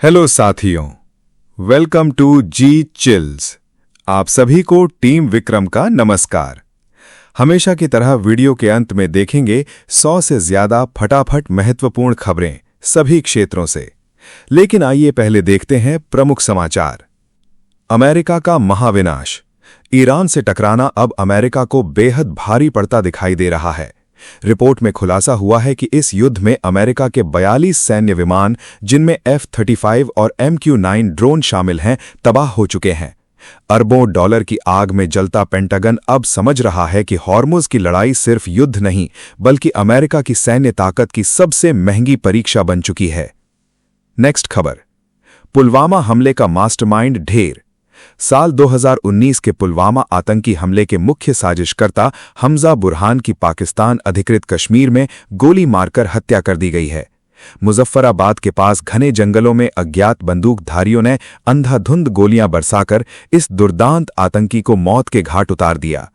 Hello साथियों, welcome to ji chills. आप सभी को टीम विक्रम का नमस्कार। हमेशा की तरह वीडियो के अंत में देखेंगे 100 से ज्यादा फटाफट महत्वपूर्ण खबरें सभी क्षेत्रों से। लेकिन आइए पहले देखते हैं प्रमुख समाचार। अमेरिका का महाविनाश। ईरान से टकराना अब अमेरिका को बेहद भारी पड़ता दिखाई दे रहा है। रिपोर्ट में खुलासा हुआ है कि इस युद्ध में अमेरिका के 42 सैन्य विमान, जिनमें F-35 और MQ-9 ड्रोन शामिल हैं, तबाह हो चुके हैं। अरबों डॉलर की आग में जलता पेंटागन अब समझ रहा है कि हॉर्मुज़ की लड़ाई सिर्फ युद्ध नहीं, बल्कि अमेरिका की सैन्य ताकत की सबसे महंगी परीक्षा बन चुकी है। नेक्स्ट खबर। पुलवामा हमले का मास्टरमाइंड ढेर। साल 2019 के पुलवामा आतंकी हमले के मुख्य साजिशकर्ता हमजा बुरहान की पाकिस्तान अधिकृत कश्मीर में गोली मारकर हत्या कर दी गई है। मुजफ्फराबाद के पास घने जंगलों में अज्ञात बंदूकधारियों ने अंधाधुंध गोलियां बरसाकर इस दुर्दांत आतंकी को मौत के घाट उतार दिया।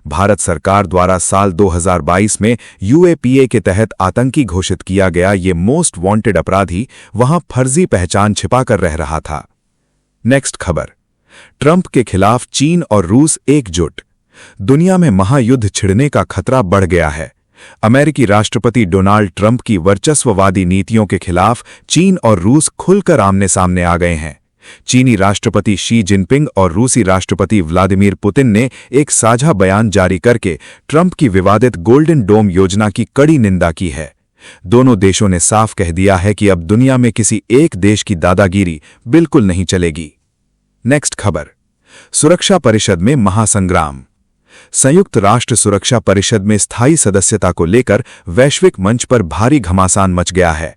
भारत सरकार द्वारा साल 2022 में UAPA के तहत आतंकी घोषित किया गया ये मोस्ट वांटेड अपराधी वहां फर्जी पहचान छिपाकर रह रहा था। नेक्स्ट खबर। ट्रंप के खिलाफ चीन और रूस एकजुट। दुनिया में महायुद्ध छिड़ने का खतरा बढ़ गया है। अमेरिकी राष्ट्रपति डोनाल्ड ट्रंप की वर्चस्ववादी नीतियों के खिलाफ चीन और रूस खुलकर आमने सामने आ गए हैं। चीनी राष्ट्रपति शी जिनपिंग और रूसी राष्ट्रपति व्लादिमीर पुतिन ने एक साझा बयान जारी करके ट्रंप की विवादित गोल्डन डोम योजना की कड़ी निंदा की है। दोनों देशों ने साफ कह दिया है कि अब दुनिया में किसी एक देश की दादागिरी बिल्कुल नहीं चलेगी। नेक्स्ट खबर। सुरक्षा परिषद में महासंग्राम। संयुक्त राष्ट्र सुरक्षा परिषद में स्थायी सदस्यता को लेकर वैश्विक मंच पर भारी घमासान मच गया है।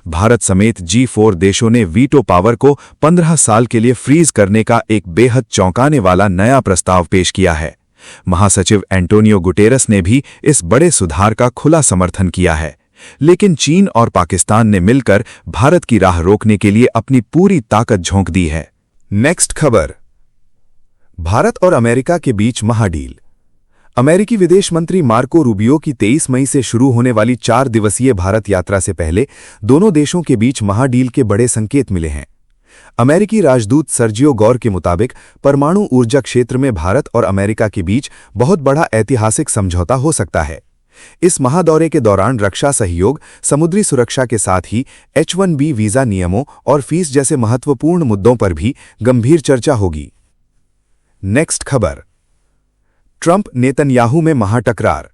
भारत समेत G4 देशों ने वीटो पावर को 15 साल के लिए फ्रीज करने का एक बेहद चौंकाने वाला नया प्रस्ताव पेश किया है। महासचिव एंटोनियो गुटेरस ने भी इस बड़े सुधार का खुला समर्थन किया है। लेकिन चीन और पाकिस्तान ने मिलकर भारत की राह रोकने के लिए अपनी पूरी ताकत झोंक दी है। नेक्स्ट खबर। भारत और अमेरिका के बीच महाडील। अमेरिकी विदेश मंत्री मार्को रूबियो की 23 मई से शुरू होने वाली 4 दिवसीय भारत यात्रा से पहले दोनों देशों के बीच महाडील के बड़े संकेत मिले हैं। अमेरिकी राजदूत सर्जियो गौर के मुताबिक परमाणु ऊर्जा क्षेत्र में भारत और अमेरिका के बीच बहुत बड़ा ऐतिहासिक समझौता हो सकता है। इस महादौरे के दौरान रक्षा सहयोग, समुद्री सुरक्षा के साथ ही H-1B वीजा नियमों और फीस जैसे महत्वपूर्ण मुद्दों पर भी गंभीर चर्चा होगी। नेक्स्ट खबर। ट्रंप नेतन्याहू में महाटकरार।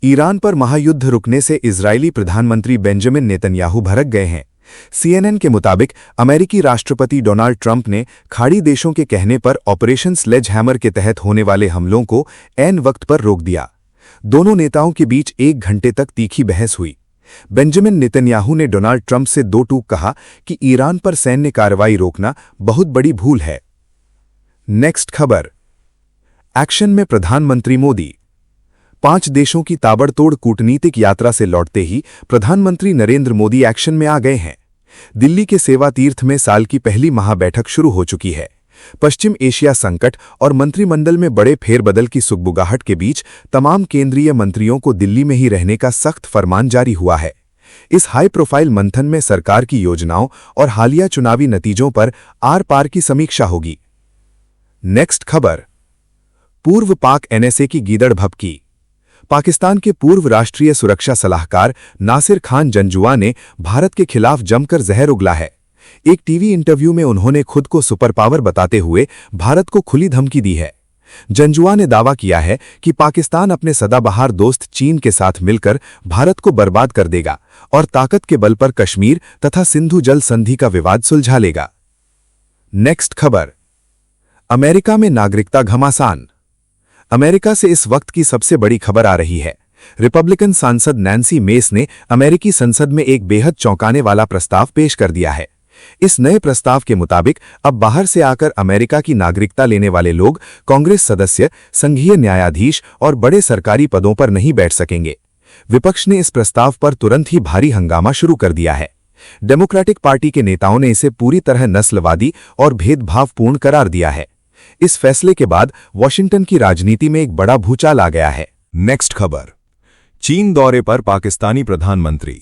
ईरान पर महायुद्ध रुकने से इजरायली प्रधानमंत्री बेंजामिन नेतन्याहू भड़क गए हैं। CNN के मुताबिक अमेरिकी राष्ट्रपति डोनाल्ड ट्रंप ने खाड़ी देशों के कहने पर ऑपरेशन स्लेजहैमर के तहत होने वाले हमलों को ऐन वक्त पर रोक दिया। दोनों नेताओं के बीच 1 घंटे तक तीखी बहस हुई। बेंजामिन नेतन्याहू ने डोनाल्ड ट्रंप से 2 टूक कहा कि ईरान पर सैन्य कार्रवाई रोकना बहुत बड़ी भूल है। नेक्स्ट खबर। एक्शन में प्रधानमंत्री मोदी। 5 देशों की ताबड़तोड़ कूटनीतिक यात्रा से लौटते ही प्रधानमंत्री नरेंद्र मोदी एक्शन में आ गए हैं। दिल्ली के सेवा तीर्थ में साल की पहली महाबैठक शुरू हो चुकी है। पश्चिम एशिया संकट और मंत्रिमंडल में बड़े फेरबदल की सुगबुगाहट के बीच तमाम केंद्रीय मंत्रियों को दिल्ली में ही रहने का सख्त फरमान जारी हुआ है। इस हाई प्रोफाइल मंथन में सरकार की योजनाओं और हालिया चुनावी नतीजों पर आर-पार की समीक्षा होगी। नेक्स्ट खबर। पूर्व पाक NSA की गीदड़ भभकी। पाकिस्तान के पूर्व राष्ट्रीय सुरक्षा सलाहकार नासिर खान जंजुआ ने भारत के खिलाफ जमकर जहर उगला है। एक टीवी इंटरव्यू में उन्होंने खुद को सुपर पावर बताते हुए भारत को खुली धमकी दी है। जंजुआ ने दावा किया है कि पाकिस्तान अपने सदाबहार दोस्त चीन के साथ मिलकर भारत को बर्बाद कर देगा और ताकत के बल पर कश्मीर तथा सिंधु जल संधि का विवाद सुलझा लेगा। नेक्स्ट खबर। अमेरिका में नागरिकता घमासान। अमेरिका से इस वक्त की सबसे बड़ी खबर आ रही है। रिपब्लिकन सांसद नैन्सी मेस ने अमेरिकी संसद में एक बेहद चौंकाने वाला प्रस्ताव पेश कर दिया है। इस नए प्रस्ताव के मुताबिक अब बाहर से आकर अमेरिका की नागरिकता लेने वाले लोग कांग्रेस सदस्य, संघीय न्यायाधीश और बड़े सरकारी पदों पर नहीं बैठ सकेंगे। विपक्ष ने इस प्रस्ताव पर तुरंत ही भारी हंगामा शुरू कर दिया है। डेमोक्रेटिक पार्टी के नेताओं ने इसे पूरी तरह नस्लवादी और भेदभावपूर्ण करार दिया है। इस फैसले के बाद वॉशिंगटन की राजनीति में एक बड़ा भूचाल आ गया है। नेक्स्ट खबर। चीन दौरे पर पाकिस्तानी प्रधानमंत्री।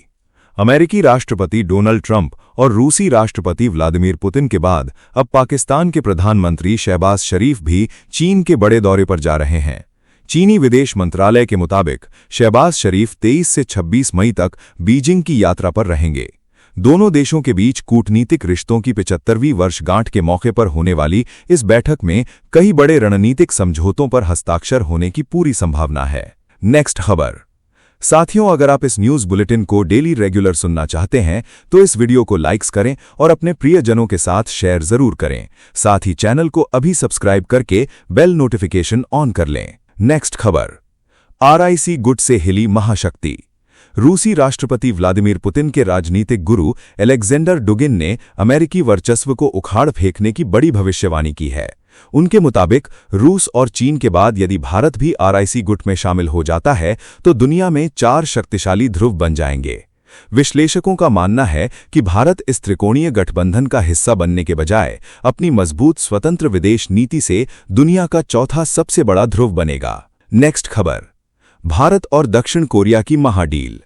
अमेरिकी राष्ट्रपति डोनाल्ड ट्रंप और रूसी राष्ट्रपति व्लादिमीर पुतिन के बाद अब पाकिस्तान के प्रधानमंत्री शहबाज शरीफ भी चीन के बड़े दौरे पर जा रहे हैं। चीनी विदेश मंत्रालय के मुताबिक शहबाज शरीफ 23 से 26 मई तक बीजिंग की यात्रा पर रहेंगे। दोनों देशों के बीच कूटनीतिक रिश्तों की 75वीं वर्षगांठ के मौके पर होने वाली इस बैठक में कई बड़े रणनीतिक समझौतों पर हस्ताक्षर होने की पूरी संभावना है। नेक्स्ट खबर। साथियों, अगर आप इस न्यूज बुलेटिन को डेली रेगुलर सुनना चाहते हैं तो इस वीडियो को लाइक्स करें और अपने प्रियजनों के साथ शेयर जरूर करें। साथ ही चैनल को अभी सब्सक्राइब करके बेल नोटिफिकेशन ऑन कर लें। नेक्स्ट खबर। RIC गुट से हिली महाशक्ति। रूसी राष्ट्रपति व्लादिमीर पुतिन के राजनीतिक गुरु अलेक्जेंडर डुगिन ने अमेरिकी वर्चस्व को उखाड़ फेंकने की बड़ी भविष्यवाणी की है। उनके मुताबिक रूस और चीन के बाद यदि भारत भी RIC गुट में शामिल हो जाता है तो दुनिया में 4 शक्तिशाली ध्रुव बन जाएंगे। विश्लेषकों का मानना है कि भारत इस त्रिकोणीय गठबंधन का हिस्सा बनने के बजाय अपनी मजबूत स्वतंत्र विदेश नीति से दुनिया का चौथा सबसे बड़ा ध्रुव बनेगा। नेक्स्ट खबर। भारत और दक्षिण कोरिया की महाडील।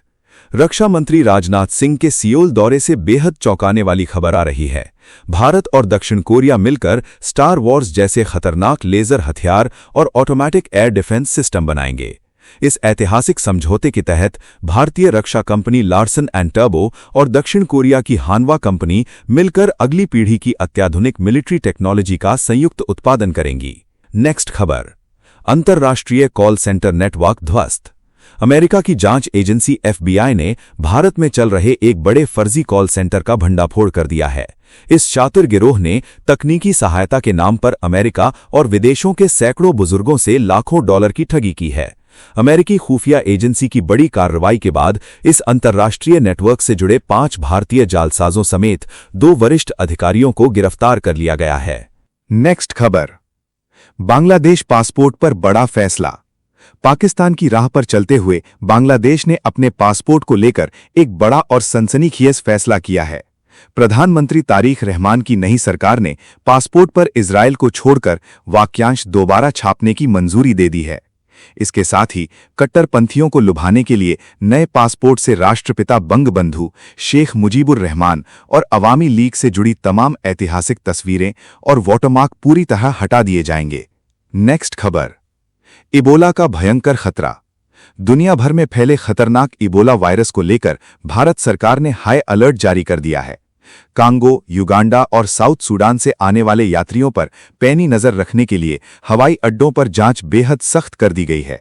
रक्षा मंत्री राजनाथ सिंह के सियोल दौरे से बेहद चौंकाने वाली खबर आ रही है। भारत और दक्षिण कोरिया मिलकर स्टार वॉर्स जैसे खतरनाक लेजर हथियार और ऑटोमैटिक एयर डिफेंस सिस्टम बनाएंगे। इस ऐतिहासिक समझौते के तहत भारतीय रक्षा कंपनी लार्सन एंड टर्बो और दक्षिण कोरिया की हानवा कंपनी मिलकर अगली पीढ़ी की अत्याधुनिक मिलिट्री टेक्नोलॉजी का संयुक्त उत्पादन करेंगी। नेक्स्ट खबर। अंतर्राष्ट्रीय कॉल सेंटर नेटवर्क ध्वस्त। अमेरिका की जांच एजेंसी FBI ने भारत में चल रहे एक बड़े फर्जी कॉल सेंटर का भंडाफोड़ कर दिया है। इस शातिर गिरोह ने तकनीकी सहायता के नाम पर अमेरिका और विदेशों के सैकड़ों बुजुर्गों से लाखों डॉलर की ठगी की है। अमेरिकी खुफिया एजेंसी की बड़ी कार्रवाई के बाद इस अंतर्राष्ट्रीय नेटवर्क से जुड़े 5 भारतीय जालसाजों समेत 2 वरिष्ठ अधिकारियों को गिरफ्तार कर लिया गया है। नेक्स्ट खबर। बांग्लादेश पासपोर्ट पर बड़ा फैसला। पाकिस्तान की राह पर चलते हुए बांग्लादेश ने अपने पासपोर्ट को लेकर एक बड़ा और सनसनीखेज फैसला किया है। प्रधानमंत्री तारिक रहमान की नई सरकार ने पासपोर्ट पर इजरायल को छोड़कर वाक्यांश दोबारा छापने की मंजूरी दे दी है। इसके साथ ही कट्टरपंथियों को लुभाने के लिए नए पासपोर्ट से राष्ट्रपिता बंगबंधु शेख मुजीबुर रहमान और अवामी लीग से जुड़ी तमाम ऐतिहासिक तस्वीरें और वाटरमार्क पूरी तरह हटा दिए जाएंगे। नेक्स्ट खबर। इबोला का भयंकर खतरा। दुनिया भर में फैले खतरनाक इबोला वायरस को लेकर भारत सरकार ने हाई अलर्ट जारी कर दिया है। कांगो, युगांडा और साउथ सूडान से आने वाले यात्रियों पर पैनी नजर रखने के लिए हवाई अड्डों पर जांच बेहद सख्त कर दी गई है।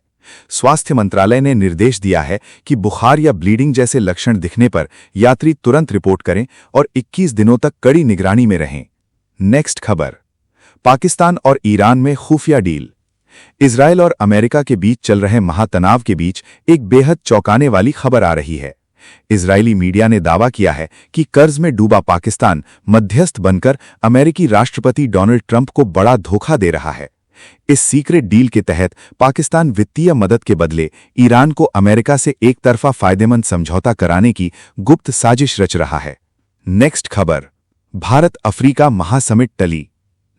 स्वास्थ्य मंत्रालय ने निर्देश दिया है कि बुखार या ब्लीडिंग जैसे लक्षण दिखने पर यात्री तुरंत रिपोर्ट करें और 21 दिनों तक कड़ी निगरानी में रहें। नेक्स्ट खबर। पाकिस्तान और ईरान में खुफिया डील। इजरायल और अमेरिका के बीच चल रहे महातनाव के बीच एक बेहद चौंकाने वाली खबर आ रही है। इजरायली मीडिया ने दावा किया है कि कर्ज में डूबा पाकिस्तान मध्यस्थ बनकर अमेरिकी राष्ट्रपति डोनाल्ड ट्रंप को बड़ा धोखा दे रहा है। इस सीक्रेट डील के तहत पाकिस्तान वित्तीय मदद के बदले ईरान को अमेरिका से एक तरफा फायदेमंद समझौता कराने की गुप्त साजिश रच रहा है। नेक्स्ट खबर। भारत अफ्रीका महासमिट टली।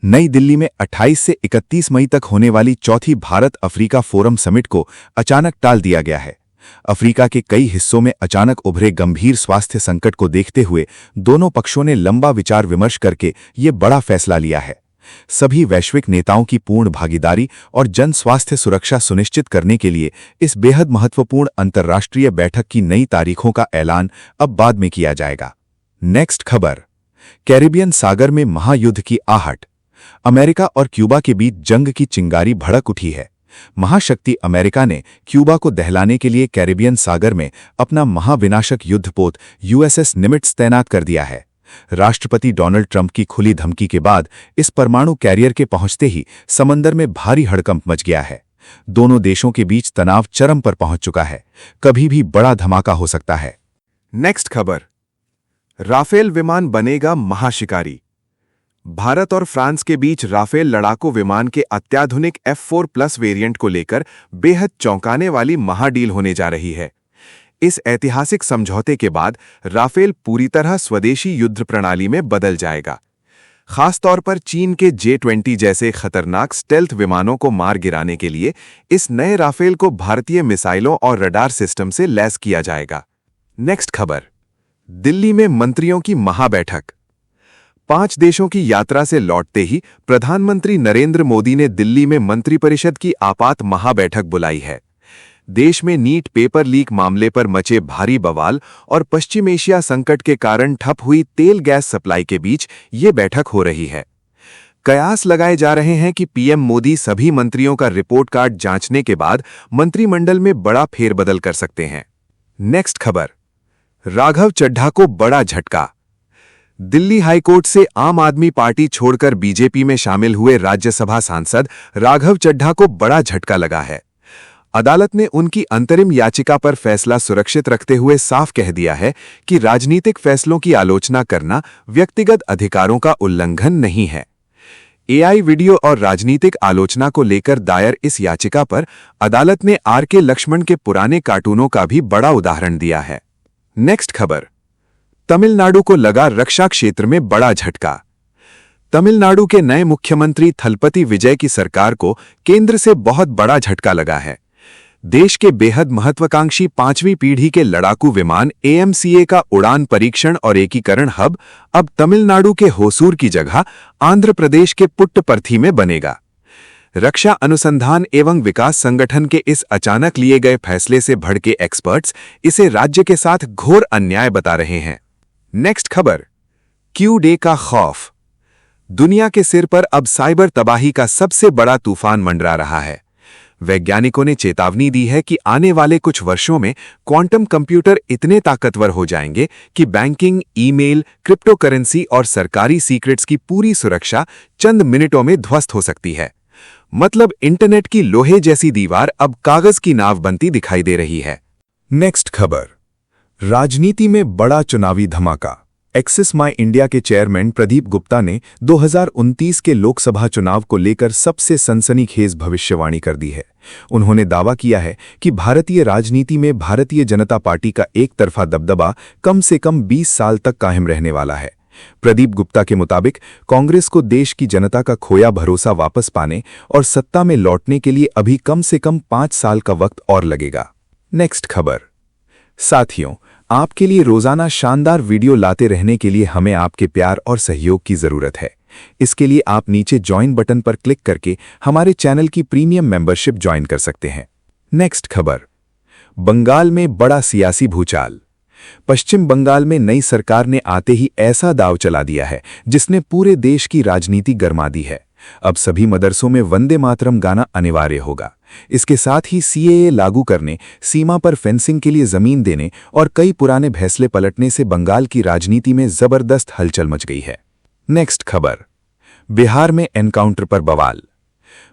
नई दिल्ली में 28 से 31 मई तक होने वाली चौथी भारत अफ्रीका फोरम समिट को अचानक टाल दिया गया है। अफ्रीका के कई हिस्सों में अचानक उभरे गंभीर स्वास्थ्य संकट को देखते हुए दोनों पक्षों ने लंबा विचार विमर्श करके ये बड़ा फैसला लिया है। सभी वैश्विक नेताओं की पूर्ण भागीदारी और जन स्वास्थ्य सुरक्षा सुनिश्चित करने के लिए इस बेहद महत्वपूर्ण अंतर्राष्ट्रीय बैठक की नई तारीखों का ऐलान अब बाद में किया जाएगा। नेक्स्ट खबर। कैरिबियन सागर में महायुद्ध की आहट। अमेरिका और क्यूबा के बीच जंग की चिंगारी भड़क उठी है। महाशक्ति अमेरिका ने क्यूबा को दहलाने के लिए कैरिबियन सागर में अपना महाविनाशक युद्धपोत USS निमिट्स तैनात कर दिया है। राष्ट्रपति डोनाल्ड ट्रंप की खुली धमकी के बाद इस परमाणु कैरियर के पहुंचते ही समंदर में भारी हड़कंप मच गया है। दोनों देशों के बीच तनाव चरम पर पहुंच चुका है। कभी भी बड़ा धमाका हो सकता है। नेक्स्ट खबर। राफेल विमान बनेगा महाशिकारी। भारत और फ्रांस के बीच राफेल लड़ाकू विमान के अत्याधुनिक F4+ वेरिएंट को लेकर बेहद चौंकाने वाली महाडील होने जा रही है। इस ऐतिहासिक समझौते के बाद राफेल पूरी तरह स्वदेशी युद्ध प्रणाली में बदल जाएगा। खासतौर पर चीन के J-20 जैसे खतरनाक स्टेल्थ विमानों को मार गिराने के लिए इस नए राफेल को भारतीय मिसाइलों और रडार सिस्टम से लैस किया जाएगा। नेक्स्ट खबर। दिल्ली में मंत्रियों की महाबैठक। 5 देशों की यात्रा से लौटते ही प्रधानमंत्री नरेंद्र मोदी ने दिल्ली में मंत्रिपरिषद की आपात महाबैठक बुलाई है। देश में नीट पेपर लीक मामले पर मचे भारी बवाल और पश्चिम एशिया संकट के कारण ठप हुई तेल गैस सप्लाई के बीच ये बैठक हो रही है। कयास लगाए जा रहे हैं कि पीएम मोदी सभी मंत्रियों का रिपोर्ट कार्ड जांचने के बाद मंत्रिमंडल में बड़ा फेरबदल कर सकते हैं। नेक्स्ट खबर, राघव चड्ढा को बड़ा झटका। दिल्ली हाईकोर्ट से आम आदमी पार्टी छोड़कर बीजेपी में शामिल हुए राज्यसभा सांसद राघव चड्ढा को बड़ा झटका लगा है। अदालत ने उनकी अंतरिम याचिका पर फैसला सुरक्षित रखते हुए साफ कह दिया है कि राजनीतिक फैसलों की आलोचना करना व्यक्तिगत अधिकारों का उल्लंघन नहीं है। एआई वीडियो और राजनीतिक आलोचना को लेकर दायर इस याचिका पर अदालत ने आर.के. लक्ष्मण के पुराने कार्टूनों का भी बड़ा उदाहरण दिया है। नेक्स्ट खबर, तमिलनाडु को लगा रक्षा क्षेत्र में बड़ा झटका। तमिलनाडु के नए मुख्यमंत्री थलपति विजय की सरकार को केंद्र से बहुत बड़ा झटका लगा है। देश के बेहद महत्वाकांक्षी 5वीं पीढ़ी के लड़ाकू विमान AMCA का उड़ान परीक्षण और एकीकरण हब अब तमिलनाडु के होसूर की जगह आंध्र प्रदेश के पुट्टपर्थी में बनेगा। रक्षा अनुसंधान एवं विकास संगठन के इस अचानक लिए गए फैसले से भड़के एक्सपर्ट्स इसे राज्य के साथ घोर अन्याय बता रहे हैं। नेक्स्ट खबर, Q-Day का खौफ। दुनिया के सिर पर अब साइबर तबाही का सबसे बड़ा तूफान मंडरा रहा है। वैज्ञानिकों ने चेतावनी दी है कि आने वाले कुछ वर्षों में क्वांटम कंप्यूटर इतने ताकतवर हो जाएंगे कि बैंकिंग, ईमेल, क्रिप्टोकरेंसी और सरकारी सीक्रेट्स की पूरी सुरक्षा चंद मिनटों में ध्वस्त हो सकती है। मतलब इंटरनेट की लोहे जैसी दीवार अब कागज की नाव बनती दिखाई दे रही है। नेक्स्ट खबर, राजनीति में बड़ा चुनावी धमाका। एक्सिस माई इंडिया के चेयरमैन प्रदीप गुप्ता ने 2029 के लोकसभा चुनाव को लेकर सबसे सनसनीखेज भविष्यवाणी कर दी है। उन्होंने दावा किया है कि भारतीय राजनीति में भारतीय जनता पार्टी का एक तरफा दबदबा कम से कम 20 साल तक कायम रहने वाला है। प्रदीप गुप्ता के मुताबिक कांग्रेस को देश की जनता का खोया भरोसा वापस पाने और सत्ता में लौटने के लिए अभी कम से कम 5 साल का वक्त और लगेगा। नेक्स्ट खबर, साथियों, आपके लिए रोजाना शानदार वीडियो लाते रहने के लिए हमें आपके प्यार और सहयोग की जरूरत है। इसके लिए आप नीचे ज्वाइन बटन पर क्लिक करके हमारे चैनल की प्रीमियम मेंबरशिप ज्वाइन कर सकते हैं। नेक्स्ट खबर, बंगाल में बड़ा सियासी भूचाल। पश्चिम बंगाल में नई सरकार ने आते ही ऐसा दांव चला दिया है जिसने पूरे देश की राजनीति गरमा दी है। अब सभी मदरसों में वंदे मातरम गाना अनिवार्य होगा। इसके साथ ही CAA लागू करने, सीमा पर फेंसिंग के लिए जमीन देने और कई पुराने फैसले पलटने से बंगाल की राजनीति में जबरदस्त हलचल मच गई है। नेक्स्ट खबर, बिहार में एनकाउंटर पर बवाल।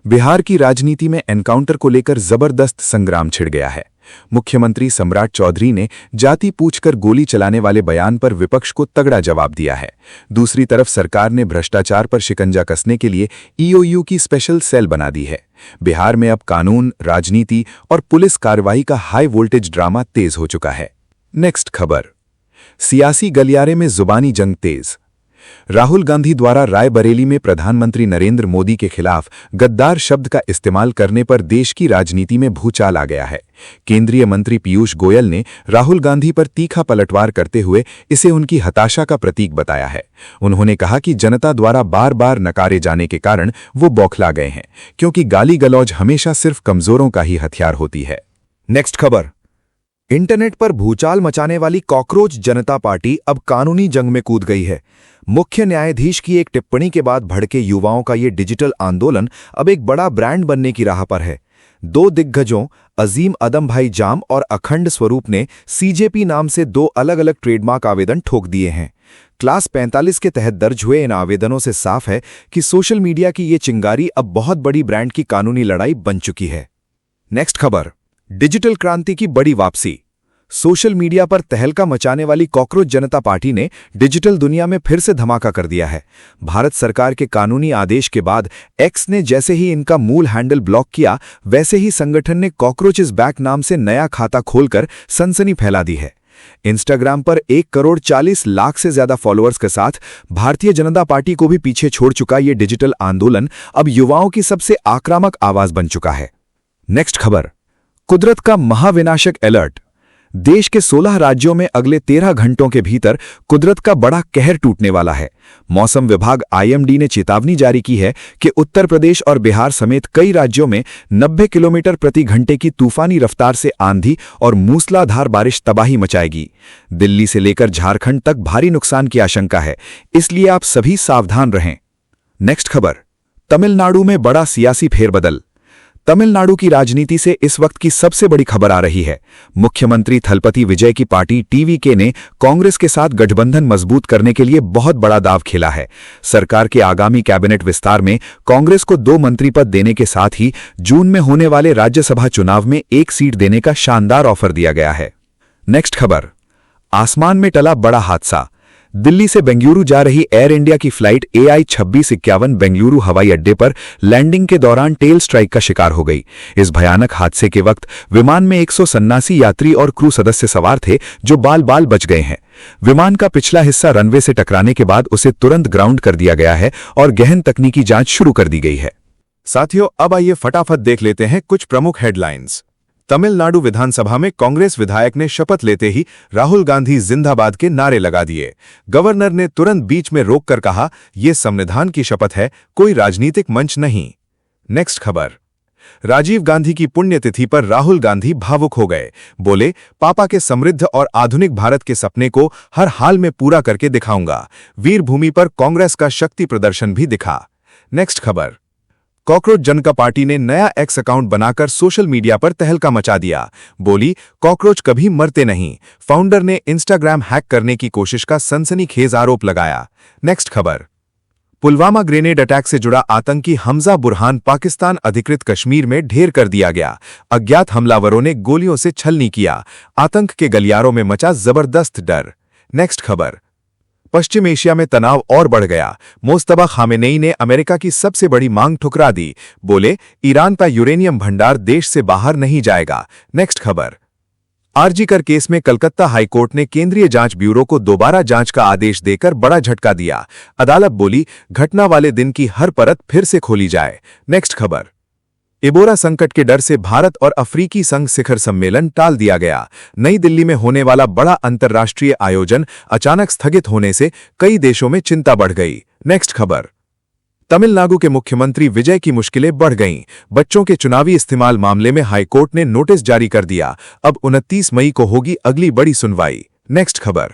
बिहार की राजनीति में एनकाउंटर को लेकर जबरदस्त संग्राम छिड़ गया है। मुख्यमंत्री सम्राट चौधरी ने जाति पूछकर गोली चलाने वाले बयान पर विपक्ष को तगड़ा जवाब दिया है। दूसरी तरफ सरकार ने भ्रष्टाचार पर शिकंजा कसने के लिए EOU की स्पेशल सेल बना दी है। बिहार में अब कानून, राजनीति और पुलिस कार्रवाई का हाई वोल्टेज ड्रामा तेज हो चुका है। नेक्स्ट खबर, सियासी गलियारे में जुबानी जंग तेज। राहुल गांधी द्वारा रायबरेली में प्रधानमंत्री नरेंद्र मोदी के खिलाफ गद्दार शब्द का इस्तेमाल करने पर देश की राजनीति में भूचाल आ गया है। केंद्रीय मंत्री पीयूष गोयल ने राहुल गांधी पर तीखा पलटवार करते हुए इसे उनकी हताशा का प्रतीक बताया है। उन्होंने कहा कि जनता द्वारा बार बार नकारे जाने के कारण वो बौखला गए हैं, क्योंकि गाली गलौज हमेशा सिर्फ कमजोरों का ही हथियार होती है। नेक्स्ट खबर, इंटरनेट पर भूचाल मचाने वाली कॉकरोच जनता पार्टी अब कानूनी जंग में कूद गई है। मुख्य न्यायाधीश की एक टिप्पणी के बाद भड़के युवाओं का ये डिजिटल आंदोलन अब एक बड़ा ब्रांड बनने की राह पर है। 2 दिग्गजों अजीम अदम भाई जाम और अखंड स्वरूप ने CJP नाम से 2 अलग-अलग ट्रेडमार्क आवेदन ठोक दिए हैं। क्लास 45 के तहत दर्ज हुए इन आवेदनों से साफ है कि सोशल मीडिया की ये चिंगारी अब बहुत बड़ी ब्रांड की कानूनी लड़ाई बन चुकी है। नेक्स्ट खबर, डिजिटल क्रांति की बड़ी वापसी। सोशल मीडिया पर तहलका मचाने वाली कॉकरोच जनता पार्टी ने डिजिटल दुनिया में फिर से धमाका कर दिया है। भारत सरकार के कानूनी आदेश के बाद एक्स ने जैसे ही इनका मूल हैंडल ब्लॉक किया, वैसे ही संगठन ने कॉकरोच इज बैक नाम से नया खाता खोलकर सनसनी फैला दी है। इंस्टाग्राम पर 1,40,00,000 से ज्यादा फॉलोअर्स के साथ भारतीय जनता पार्टी को भी पीछे छोड़ चुका ये डिजिटल आंदोलन अब युवाओं की सबसे आक्रामक आवाज बन चुका है। नेक्स्ट खबर, कुदरत का महाविनाशक अलर्ट। देश के 16 राज्यों में अगले 13 घंटों के भीतर कुदरत का बड़ा कहर टूटने वाला है। मौसम विभाग आईएमडी ने चेतावनी जारी की है कि उत्तर प्रदेश और बिहार समेत कई राज्यों में 90 किलोमीटर प्रति घंटे की तूफानी रफ्तार से आंधी और मूसलाधार बारिश तबाही मचाएगी। दिल्ली से लेकर झारखंड तक भारी नुकसान की आशंका है, इसलिए आप सभी सावधान रहें। नेक्स्ट खबर, तमिलनाडु में बड़ा सियासी फेरबदल। तमिलनाडु की राजनीति से इस वक्त की सबसे बड़ी खबर आ रही है। मुख्यमंत्री थलपति विजय की पार्टी टीवीके ने कांग्रेस के साथ गठबंधन मजबूत करने के लिए बहुत बड़ा दांव खेला है। सरकार के आगामी कैबिनेट विस्तार में कांग्रेस को 2 मंत्री पद देने के साथ ही जून में होने वाले राज्यसभा चुनाव में 1 सीट देने का शानदार ऑफर दिया गया है। नेक्स्ट खबर, आसमान में टला बड़ा हादसा। दिल्ली से बेंगलुरु जा रही एयर इंडिया की फ्लाइट AI 2651 बेंगलुरु हवाई अड्डे पर लैंडिंग के दौरान टेल स्ट्राइक का शिकार हो गई। इस भयानक हादसे के वक्त विमान में 187 यात्री और क्रू सदस्य सवार थे, जो बाल-बाल बच गए हैं। विमान का पिछला हिस्सा रनवे से टकराने के बाद उसे तुरंत ग्राउंड कर दिया गया है और गहन तकनीकी जांच शुरू कर दी गई है। साथियों, अब आइए फटाफट देख लेते हैं कुछ प्रमुख हेडलाइंस। तमिलनाडु विधानसभा में कांग्रेस विधायक ने शपथ लेते ही राहुल गांधी जिंदाबाद के नारे लगा दिए। गवर्नर ने तुरंत बीच में रोककर कहा, यह संविधान की शपथ है, कोई राजनीतिक मंच नहीं। नेक्स्ट खबर, राजीव गांधी की पुण्यतिथि पर राहुल गांधी भावुक हो गए। बोले, पापा के समृद्ध और आधुनिक भारत के सपने को हर हाल में पूरा करके दिखाऊंगा। वीरभूमि पर कांग्रेस का शक्ति प्रदर्शन भी दिखा। नेक्स्ट खबर, कॉकरोच जनता पार्टी ने नया एक्स अकाउंट बनाकर सोशल मीडिया पर तहलका मचा दिया। बोली, कॉकरोच कभी मरते नहीं। फाउंडर ने इंस्टाग्राम हैक करने की कोशिश का सनसनीखेज आरोप लगाया। नेक्स्ट खबर, पुलवामा ग्रेनेड अटैक से जुड़ा आतंकी हमजा बुरहान पाकिस्तान अधिकृत कश्मीर में ढेर कर दिया गया। अज्ञात हमलावरों ने गोलियों से छलनी किया। आतंक के गलियारों में मचा जबरदस्त डर। नेक्स्ट खबर, पश्चिम एशिया में तनाव और बढ़ गया। मोस्तबा खामेनेई ने अमेरिका की सबसे बड़ी मांग ठुकरा दी। बोले, ईरान का यूरेनियम भंडार देश से बाहर नहीं जाएगा। नेक्स्ट खबर, आरजी कर केस में कलकत्ता हाईकोर्ट ने केंद्रीय जांच ब्यूरो को दोबारा जांच का आदेश देकर बड़ा झटका दिया। अदालत बोली, घटना वाले दिन की हर परत फिर से खोली जाए। नेक्स्ट खबर, इबोला संकट के डर से भारत और अफ्रीकी संघ शिखर सम्मेलन टाल दिया गया। नई दिल्ली में होने वाला बड़ा अंतर्राष्ट्रीय आयोजन अचानक स्थगित होने से कई देशों में चिंता बढ़ गई। नेक्स्ट खबर, तमिलनाडु के मुख्यमंत्री विजय की मुश्किलें बढ़ गईं। बच्चों के चुनावी इस्तेमाल मामले में हाईकोर्ट ने नोटिस जारी कर दिया। अब 29 मई को होगी अगली बड़ी सुनवाई। नेक्स्ट खबर,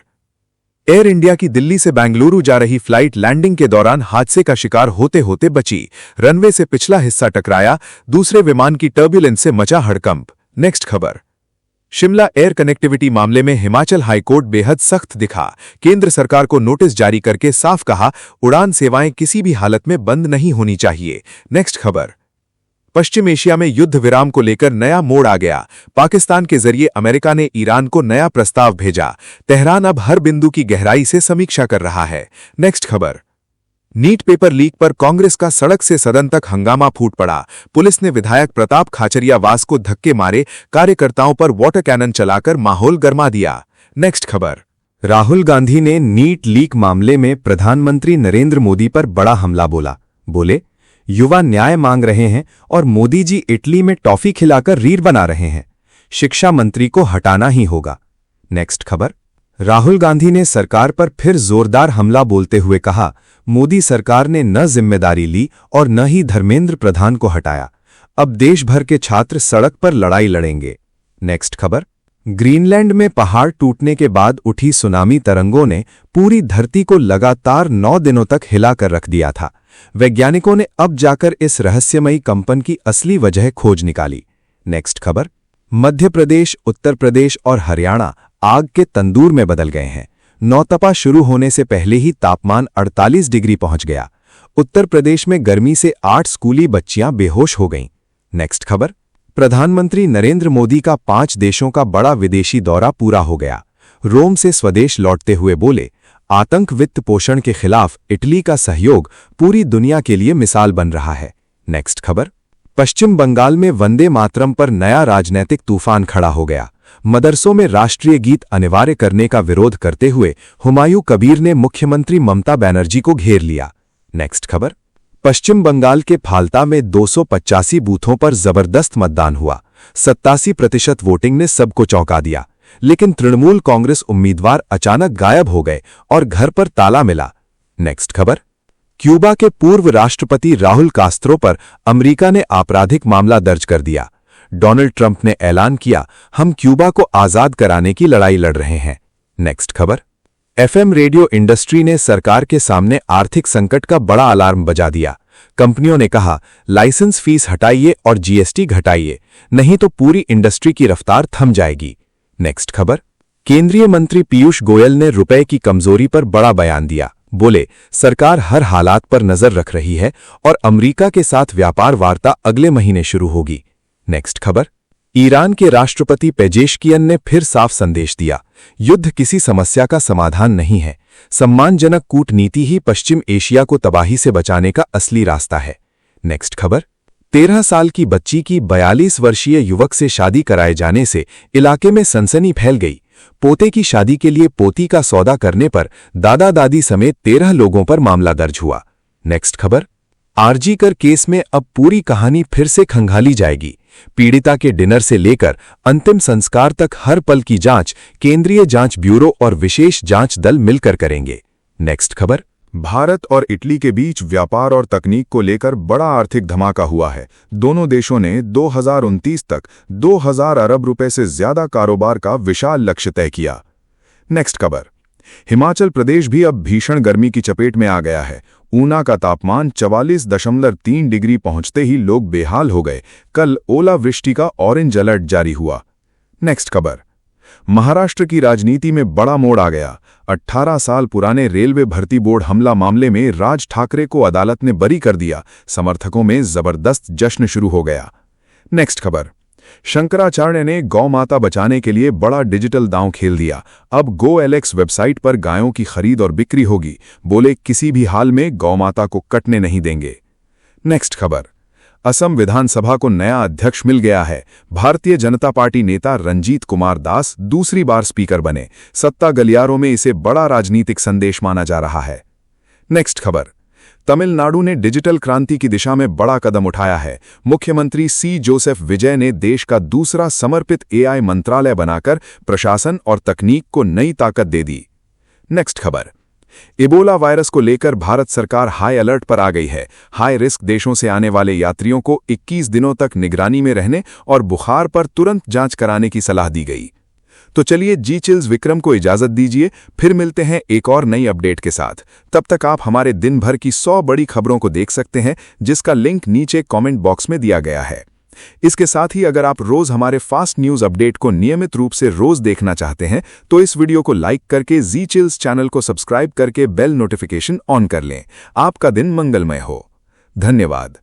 एयर इंडिया की दिल्ली से बेंगलुरु जा रही फ्लाइट लैंडिंग के दौरान हादसे का शिकार होते होते बची। रनवे से पिछला हिस्सा टकराया। दूसरे विमान की टर्ब्यूलेंस से मचा हड़कंप। नेक्स्ट खबर, शिमला एयर कनेक्टिविटी मामले में हिमाचल हाईकोर्ट बेहद सख्त दिखा। केंद्र सरकार को नोटिस जारी करके साफ कहा, उड़ान सेवाएं किसी भी हालत में बंद नहीं होनी चाहिए। नेक्स्ट खबर, पश्चिम एशिया में युद्ध विराम को लेकर नया मोड़ आ गया। पाकिस्तान के जरिए अमेरिका ने ईरान को नया प्रस्ताव भेजा। तेहरान अब हर बिंदु की गहराई से समीक्षा कर रहा है। नेक्स्ट खबर, नीट पेपर लीक पर कांग्रेस का सड़क से सदन तक हंगामा फूट पड़ा। पुलिस ने विधायक प्रताप खाचरियावास को धक्के मारे। कार्यकर्ताओं पर वाटर कैनन चलाकर माहौल गरमा दिया। नेक्स्ट खबर, राहुल गांधी ने नीट लीक मामले में प्रधानमंत्री नरेंद्र मोदी पर बड़ा हमला बोला। बोले, युवा न्याय मांग रहे हैं और मोदी जी इटली में टॉफी खिलाकर रील बना रहे हैं। शिक्षा मंत्री को हटाना ही होगा। नेक्स्ट खबर, राहुल गांधी ने सरकार पर फिर जोरदार हमला बोलते हुए कहा, मोदी सरकार ने न जिम्मेदारी ली और न ही धर्मेंद्र प्रधान को हटाया। अब देश भर के छात्र सड़क पर लड़ाई लड़ेंगे। नेक्स्ट खबर, ग्रीनलैंड में पहाड़ टूटने के बाद उठी सुनामी तरंगों ने पूरी धरती को लगातार 9 दिनों तक हिलाकर रख दिया था। वैज्ञानिकों ने अब जाकर इस रहस्यमयी कंपन की असली वजह खोज निकाली। नेक्स्ट खबर, मध्य प्रदेश, उत्तर प्रदेश और हरियाणा आग के तंदूर में बदल गए हैं। नौतपा शुरू होने से पहले ही तापमान 48 डिग्री पहुंच गया। उत्तर प्रदेश में गर्मी से 8 स्कूली बच्चियां बेहोश हो गईं। नेक्स्ट खबर, प्रधानमंत्री नरेंद्र मोदी का 5 देशों का बड़ा विदेशी दौरा पूरा हो गया। रोम से स्वदेश लौटते हुए बोले, आतंक वित्त पोषण के खिलाफ इटली का सहयोग पूरी दुनिया के लिए मिसाल बन रहा है। नेक्स्ट खबर, पश्चिम बंगाल में वंदे मातरम पर नया राजनीतिक तूफान खड़ा हो गया। मदरसों में राष्ट्रीय गीत अनिवार्य करने का विरोध करते हुए हुमायूं कबीर ने मुख्यमंत्री ममता बनर्जी को घेर लिया। नेक्स्ट खबर, पश्चिम बंगाल के फाल्ता में 285 बूथों पर जबरदस्त मतदान हुआ। 87% वोटिंग ने सबको चौंका दिया। लेकिन तृणमूल कांग्रेस उम्मीदवार अचानक गायब हो गए और घर पर ताला मिला। नेक्स्ट खबर। क्यूबा के पूर्व राष्ट्रपति राहुल कास्त्रो पर अमेरिका ने आपराधिक मामला दर्ज कर दिया। डोनाल्ड ट्रंप ने ऐलान किया, हम क्यूबा को आजाद कराने की लड़ाई लड़ रहे हैं। नेक्स्ट खबर। एफएम रेडियो इंडस्ट्री ने सरकार के सामने आर्थिक संकट का बड़ा अलार्म बजा दिया। कंपनियों ने कहा, लाइसेंस फीस हटाइए और जीएसटी घटाइए, नहीं तो पूरी इंडस्ट्री की रफ्तार थम जाएगी। नेक्स्ट खबर। केंद्रीय मंत्री पीयूष गोयल ने रुपए की कमजोरी पर बड़ा बयान दिया। बोले, सरकार हर हालात पर नजर रख रही है और अमेरिका के साथ व्यापार वार्ता अगले महीने शुरू होगी। नेक्स्ट खबर। ईरान के राष्ट्रपति पेजेशकियन ने फिर साफ संदेश दिया, युद्ध किसी समस्या का समाधान नहीं है, सम्मानजनक कूटनीति ही पश्चिम एशिया को तबाही से बचाने का असली रास्ता है। नेक्स्ट खबर। 13 साल की बच्ची की 42 वर्षीय युवक से शादी कराए जाने से इलाके में सनसनी फैल गई। पोते की शादी के लिए पोती का सौदा करने पर दादा दादी समेत 13 लोगों पर मामला दर्ज हुआ। नेक्स्ट खबर। आरजी कर केस में अब पूरी कहानी फिर से खंगाली जाएगी। पीड़िता के डिनर से लेकर अंतिम संस्कार तक हर पल की जांच केंद्रीय जांच ब्यूरो और विशेष जांच दल मिलकर करेंगे। नेक्स्ट खबर। भारत और इटली के बीच व्यापार और तकनीक को लेकर बड़ा आर्थिक धमाका हुआ है। दोनों देशों ने 2029 तक 2000 अरब रुपए से ज्यादा कारोबार का विशाल लक्ष्य तय किया। नेक्स्ट खबर। हिमाचल प्रदेश भी अब भीषण गर्मी की चपेट में आ गया है। ऊना का तापमान 44.3 डिग्री पहुंचते ही लोग बेहाल हो गए। कल ओलावृष्टि का ऑरेंज अलर्ट जारी हुआ। नेक्स्ट खबर। महाराष्ट्र की राजनीति में बड़ा मोड़ आ गया। 18 साल पुराने रेलवे भर्ती बोर्ड हमला मामले में राज ठाकरे को अदालत ने बरी कर दिया। समर्थकों में जबरदस्त जश्न शुरू हो गया। नेक्स्ट खबर। शंकराचार्य ने गौ माता बचाने के लिए बड़ा डिजिटल दांव खेल दिया। अब GoLX वेबसाइट पर गायों की खरीद और बिक्री होगी। बोले, किसी भी हाल में गौ माता को कटने नहीं देंगे। नेक्स्ट खबर। असम विधानसभा को नया अध्यक्ष मिल गया है। भारतीय जनता पार्टी नेता रंजीत कुमार दास दूसरी बार स्पीकर बने। सत्ता गलियारों में इसे बड़ा राजनीतिक संदेश माना जा रहा है। नेक्स्ट खबर। तमिलनाडु ने डिजिटल क्रांति की दिशा में बड़ा कदम उठाया है। मुख्यमंत्री सी जोसेफ विजय ने देश का दूसरा समर्पित AI मंत्रालय बनाकर प्रशासन और तकनीक को नई ताकत दे दी। नेक्स्ट खबर। इबोला वायरस को लेकर भारत सरकार हाई अलर्ट पर आ गई है। हाई रिस्क देशों से आने वाले यात्रियों को 21 दिनों तक निगरानी में रहने और बुखार पर तुरंत जांच कराने की सलाह दी गई। तो चलिए जी चिल्स विक्रम को इजाजत दीजिए, फिर मिलते हैं एक और नई अपडेट के साथ। तब तक आप हमारे दिन भर की 100 बड़ी खबरों को देख सकते हैं, जिसका लिंक नीचे कमेंट बॉक्स में दिया गया है। इसके साथ ही अगर आप रोज हमारे फास्ट न्यूज अपडेट को नियमित रूप से रोज देखना चाहते हैं तो इस वीडियो को लाइक करके जी चिल्स चैनल को सब्सक्राइब करके बेल नोटिफिकेशन ऑन कर लें। आपका दिन मंगलमय हो। धन्यवाद।